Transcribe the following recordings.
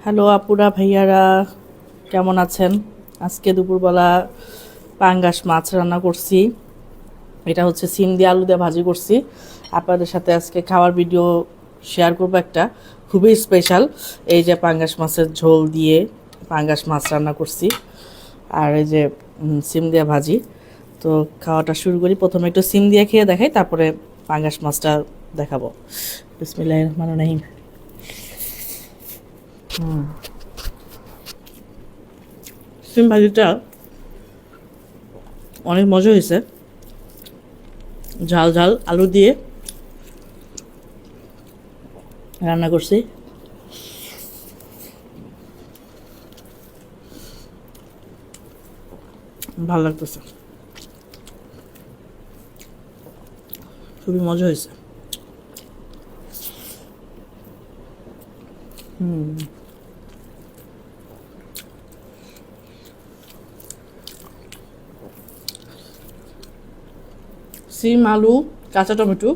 Hello আপুরা ভাইয়ারা, কেমন আছেন? আজকে দুপুরবেলা পাঙ্গাস মাছ রান্না করছি। এটা হচ্ছে সিম দিয়ে আলু দিয়ে ভাজি করছি। আপনাদের সাথে আজকে খাওয়ার ভিডিও শেয়ার করবো একটা খুবই স্পেশাল। এই যে পাঙ্গাস মাছের ঝোল দিয়ে পাঙ্গাস মাছ রান্না করছি, আর এই যে সিম দিয়ে ভাজি। তো খাওয়াটা শুরু করি। প্রথমে একটু সিম দিয়ে খেয়ে দেখাই, তারপরে পাঙ্গাস মাছটা দেখাবো। বিসমিল্লাহির রহমানির রহিম। সিম ভাজিটা অনেক মজা হয়েছে। ঝাল ঝাল আলু দিয়ে রান্না করছি। ভালো লাগতেছে, খুবই মজা হয়েছে। সিম, আলু, কাঁচা টমেটো,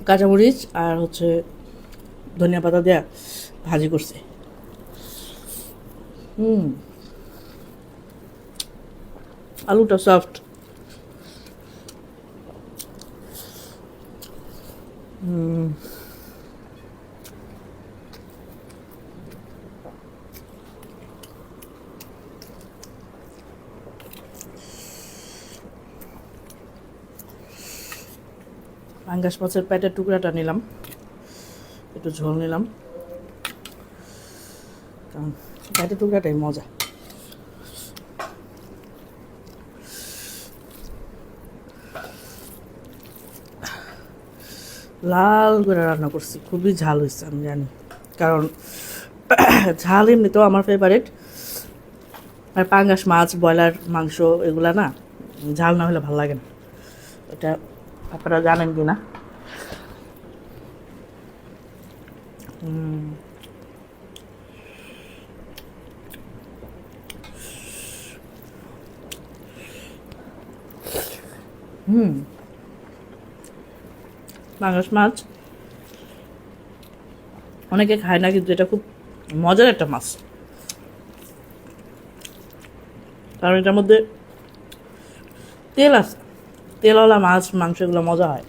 কাঁচামরিচ আর হচ্ছে ধনিয়া পাতা দেয়া ভাজি করছি। আলুটা সফট। পাঙ্গাস মাছের পেটের টুকরাটা নিলাম, একটু ঝোল নিলাম, কারণ পেটের টুকরাটাই মজা। লাল করে রান্না করছি, খুবই ঝাল হয়েছে আমি জানি, কারণ ঝাল এমনিতেও আমার ফেভারিট। আর পাঙ্গাস মাছ, ব্রয়লার মাংস এগুলা না ঝাল না হলে ভালো লাগে না। এটা আপনারা জানেন কি না? পাঙ্গাস মাছ অনেকে খায় না, কিন্তু এটা খুব মজার একটা মাছ, কারণ এটার মধ্যে তেল আছে। তেলওয়ালা মাছ, মাংস এগুলো মজা হয়।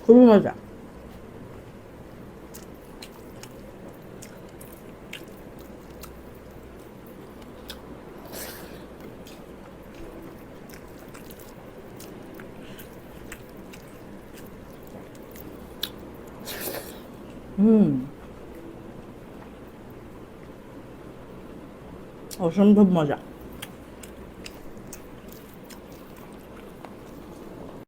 খুবই মজা। অসম্ভব মজা।